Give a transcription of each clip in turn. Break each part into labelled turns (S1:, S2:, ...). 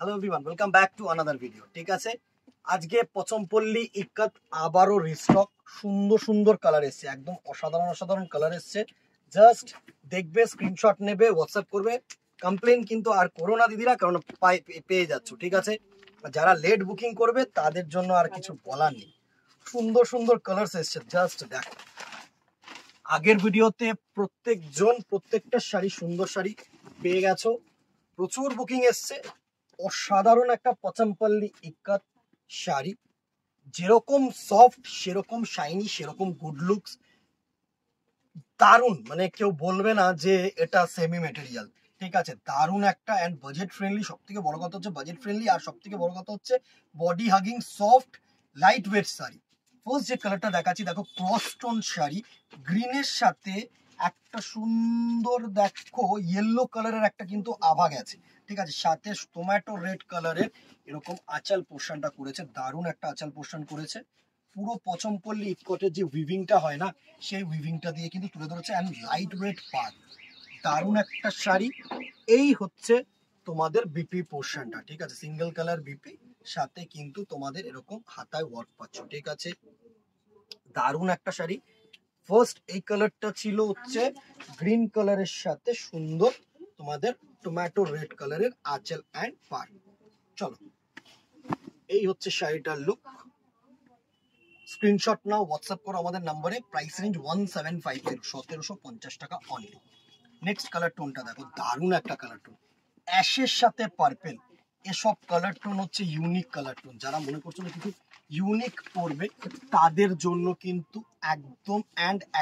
S1: Hello everyone, welcome back to another video. ঠিক আছে, আজকে পচমপল্লী ইক্কাত আবারও রিস্টক। সুন্দর সুন্দর কালার এসছে, একদম অসাধারণ অসাধারণ কালার এসছে। জাস্ট দেখবে, স্ক্রিনশট নেবে, হোয়াটসঅ্যাপ করবে। কমপ্লেন কিন্তু আর করো না দিদিরা, কারণ পেয়ে যাচ্ছ। ঠিক আছে, যারা লেট বুকিং করবে তাদের জন্য আর কিছু বলার নেই। সুন্দর সুন্দর কালার্স এসছে, জাস্ট দেখো। আগের ভিডিওতে প্রত্যেকটা শাড়ি, সুন্দর শাড়ি পেয়ে গেছো। প্রচুর বুকিং এসছে। অসাধারণ একটা পচমপল্লী ইক্কাত শাড়ি, যেরকম সফট সেরকম শাইনি সেরকম গুড লুকস, দারুন। মানে কেউ বলবে না যে এটা সেমি মেটেরিয়াল। ঠিক আছে, দারুন একটা অ্যান্ড বাজেট ফ্রেন্ডলি। সব থেকে বড় কথা হচ্ছে বাজেট ফ্রেন্ডলি, আর সব থেকে বড় কথা হচ্ছে body hugging soft light weight sari. First যে কালারটা দেখাচ্ছি, দেখো ক্রস টোন শাড়ি, গ্রিনের সাথে একটা সুন্দর দেখো ইয়েলো কালারের একটা কিন্তু আভা গেছে। ঠিক আছে, সাথে টমেটো রেড কালারের এরকম আঁচল পোর্শনটা করেছে, দারুণ একটা আঁচল পোর্শন করেছে। পুরো পচমপল্লী ইক্কটের যে উইভিংটা হয় না, সেই উইভিংটা দিয়ে কিন্তু তুলে ধরেছে। অ্যান্ড লাইট ওয়েট পার, দারুণ একটা শাড়ি। এই হচ্ছে তোমাদের বিপি পোর্শনটা। ঠিক আছে, সিঙ্গেল কালার বিপি, সাথে কিন্তু তোমাদের এরকম হাতায় ওয়ার্ক পাচ্ছ। ঠিক আছে, দারুণ একটা শাড়ি। ফার্স্ট এই কালারটা ছিল হচ্ছে গ্রিন কালারের সাথে সুন্দর তোমাদের টমেটো রেড কালারের আঁচল অ্যান্ড পার। চলো, এই হচ্ছে শাড়িটার লুক। স্ক্রিনশট নাও, হোয়াটসঅ্যাপ করো আমাদের নাম্বারে। প্রাইস রেঞ্জ 1750, 1750 টাকা অনলি। নেক্সট কালার টোনটা দেখো, দারুণ একটা কালার টোন, অ্যাশের সাথে পার্পেল। এসব কালার টোন হচ্ছে ইউনিক কালার টোন। যারা মনে করছো না কিছু ইউনিক পড়বে, তাদের জন্য কিন্তু একদম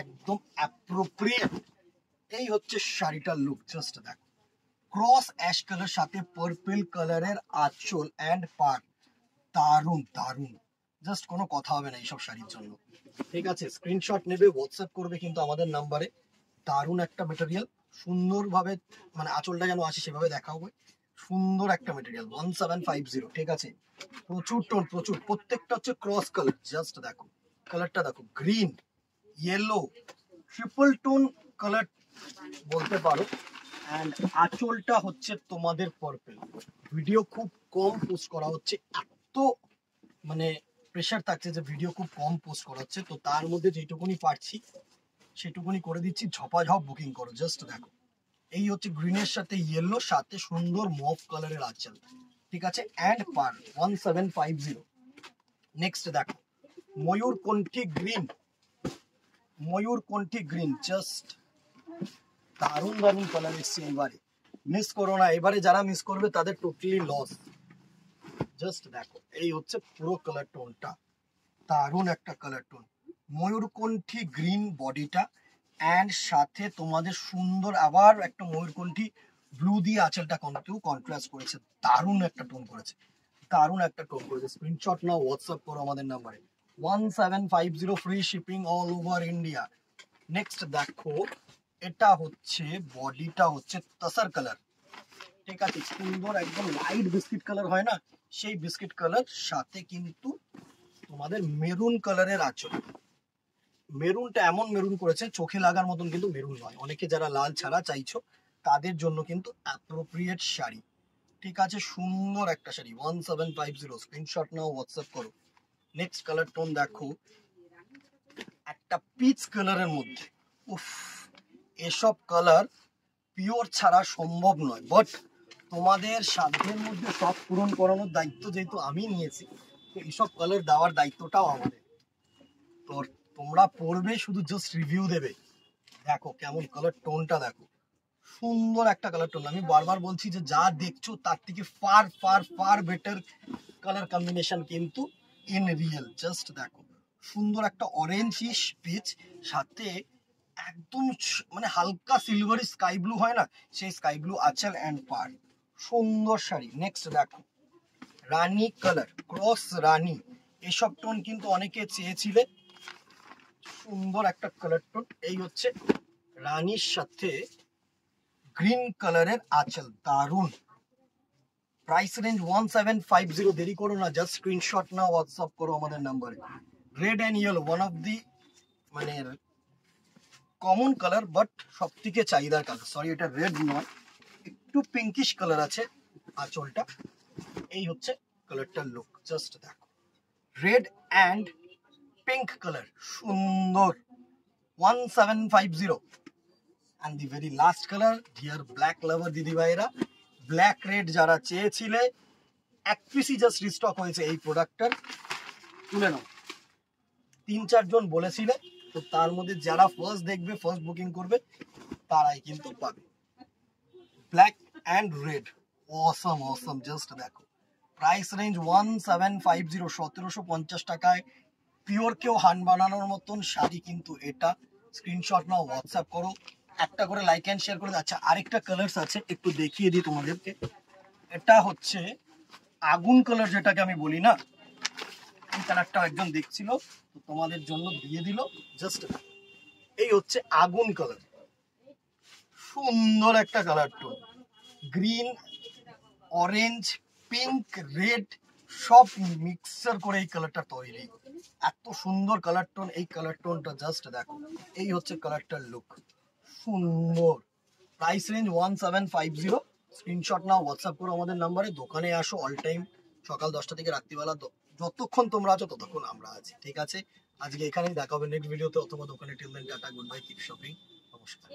S1: একদম অ্যাপ্রোপ্রিয়েট। এই হচ্ছে শাড়িটার লুক, জাস্ট দেখো। ক্রস অ্যাশ কালার সাথে পার্পেল কালারের আঁচল অ্যান্ড পার, দারুণ দারুণ। জাস্ট কোনো কথা হবে না এইসব শাড়ির জন্য। ঠিক আছে, স্ক্রিনশট নেবে, হোয়াটসঅ্যাপ করবে কিন্তু আমাদের নাম্বারে। দারুণ একটা মেটেরিয়াল, সুন্দরভাবে মানে আঁচলটা যেন আসে সেভাবে দেখা হবে। সুন্দর একটা মেটেরিয়াল, 1750। ঠিক আছে, প্রচুর টোন, প্রচুর। প্রত্যেকটা হচ্ছে ক্রস কালার। জাস্ট দেখো কালারটা, দেখো green, yellow, triple tone colour বলতে পারো। অ্যান্ড আঁচলটা হচ্ছে তোমাদের পার্পল। ভিডিও খুব কম পোস্ট করা হচ্ছে, এত মানে প্রেশার থাকছে যে ভিডিও খুব কম পোস্ট করা হচ্ছে, তো তার মধ্যে যেটুকুনি পারছি সেটুকুনি করে দিচ্ছি। ঝপাঝপ বুকিং করো। জাস্ট দেখো, এই হচ্ছে গ্রিনের সাথে ইয়েলো, সাথে সুন্দর মফ কালারের আঁচল। ঠিক আছে, অ্যান্ড পার 1750। নেক্সট দেখো ময়ূরকণ্ঠী গ্রিন, ময়ূরকণ্ঠী গ্রিন, জাস্ট দারুণ দারুণ কালার এসছে। এবারে মিস করো না, এবারে যারা মিস করবে তাদের টোটালি লস। জাস্ট দেখো, এই হচ্ছে পুরো কালার টোনটা, দারুণ একটা কালার টোন। ময়ূরকণ্ঠী গ্রিন বডিটা, অ্যান্ড সাথে তোমাদের সুন্দর আবার একটা ময়ূরকণ্ঠী ব্লু দিয়ে আঁচলটা কিন্তু কন্ট্রাস্ট করেছে। দারুণ একটা টোন করেছে, দারুণ একটা টোন করেছে। স্ক্রিনশট নাও, হোয়াটসঅ্যাপ করো আমাদের নাম্বারে। 1750, free shipping all over India. Next দেখো, এটা হচ্ছে বডিটা হচ্ছে তাসার কালার। ঠিক আছে, সুন্দর একদম লাইট বিস্কিট কালার হয় না, সেই বিস্কিট কালার সাথে কিন্তু তোমাদের মেরুন কালারের আঁচল। মেরুনটা এমন মেরুন করেছে, চোখে লাগার মতন কিন্তু মেরুন নয়। অনেকে যারা লাল ছাড়া চাইছো তাদের জন্য কিন্তু অ্যাপ্রোপ্রিয়েট শাড়ি। ঠিক আছে, সুন্দর একটা শাড়ি, 1750। স্ক্রিনশট নাও, হোয়াটসঅ্যাপ করো। নেক্সট কালার টোন দেখো, একটা পিচ কালারের মধ্যে। উফ, এসব কালার পিওর ছাড়া সম্ভব নয়, বাট তোমাদের সাধ্যের মধ্যে সব পূরণ করানোর দায়িত্ব যেহেতু আমি নিয়েছি, তো এইসব কালার দেওয়ার দায়িত্বটাও আমাদের। তো তোমরা পড়বে, শুধু জাস্ট রিভিউ দেবে। দেখো কেমন কালার টোনটা, দেখো সুন্দর একটা কালার টোন। আমি বারবার বলছি যে যা দেখছো তার থেকে far far far better colour combination কিন্তু ইন রিয়েল। জাস্ট দেখো, সুন্দর একটা অরেঞ্জিশ পিচ, সাথে একদম মানে হালকা সিলভারি স্কাই ব্লু হয় না, সেই স্কাই ব্লু আঁচল অ্যান্ড পার। সুন্দর শাড়ি। নেক্সট দেখো রানী কালার, ক্রস রানী। এসব টোন কিন্তু অনেকে চেয়েছিলে, সুন্দর একটা কালার টোন। এই হচ্ছে রানীর সাথে গ্রিন কালারের আঁচল, দারুন। Price range 1750। দেরি করো না, জাস্ট স্ক্রিনশট নাও, হোয়াটসঅ্যাপ করো আমাদের নাম্বারে। Red and yellow, one of the মানে কমন কালার, বাট সব থেকে চাহিদার কালার। সরি, এটা রেড নয়, একটু পিঙ্কিশ কালার আছে আঁচলটা। এই হচ্ছে কালারটার লুক, জাস্ট দেখো রেড অ্যান্ড পিঙ্ক কালার, সুন্দর 1750। and the very last color, dear black lover দিদি ভাইরা, ব্ল্যাক রেড যারা চেয়েছিলে, এক পিসই জাস্ট রিস্টক হয়েছে এই প্রোডাক্টটার, তুলে নাও। 3-4 জন বলেছিলে, তো তার মধ্যে যারা ফার্স্ট দেখবে, ফার্স্ট বুকিং করবে, তারাই কিন্তু পাবে। Black and red, Assam Assam, just দেখো। প্রাইস রেঞ্জ 1750, 1750 টাকায় পিওর কেউ হ্যান্ড বানানোর মতন শাড়ি কিন্তু এটা। স্ক্রিনশট নাও, হোয়াটসঅ্যাপ করো, একটা করে লাইক অ্যান্ড শেয়ার করে। আচ্ছা, আরেকটা কালার্স আছে, একটু দেখিয়ে দিই তোমাদেরকে। এটা হচ্ছে আগুন কালার, যেটাকে আমি বলি না, এই কালারটা একজন দেখছিল, তো তোমাদের জন্য দিয়ে দিল। জাস্ট এই হচ্ছে আগুন কালার, সুন্দর একটা colour tone, green, orange, pink, red সব মিক্সার করে এই কালারটা তৈরি। এত সুন্দর কালার টোন, এই কালার টোনটা জাস্ট দেখো। এই হচ্ছে কালারটার লুক, সুন্দর। Price range 1750। স্ক্রিনশট নাও, হোয়াটসঅ্যাপ করো আমাদের নাম্বারে। দোকানে আসো অল টাইম, সকাল 10টা থেকে রাত্রিবেলা, যতক্ষণ তোমরা আছো ততক্ষণ আমরা আছি, ঠিক আছে? আজকে এখানেই দেখা হবে নেক্সট ভিডিওতে অথবা দোকানে। Till then tata, good bye, keep shopping, নমস্কার।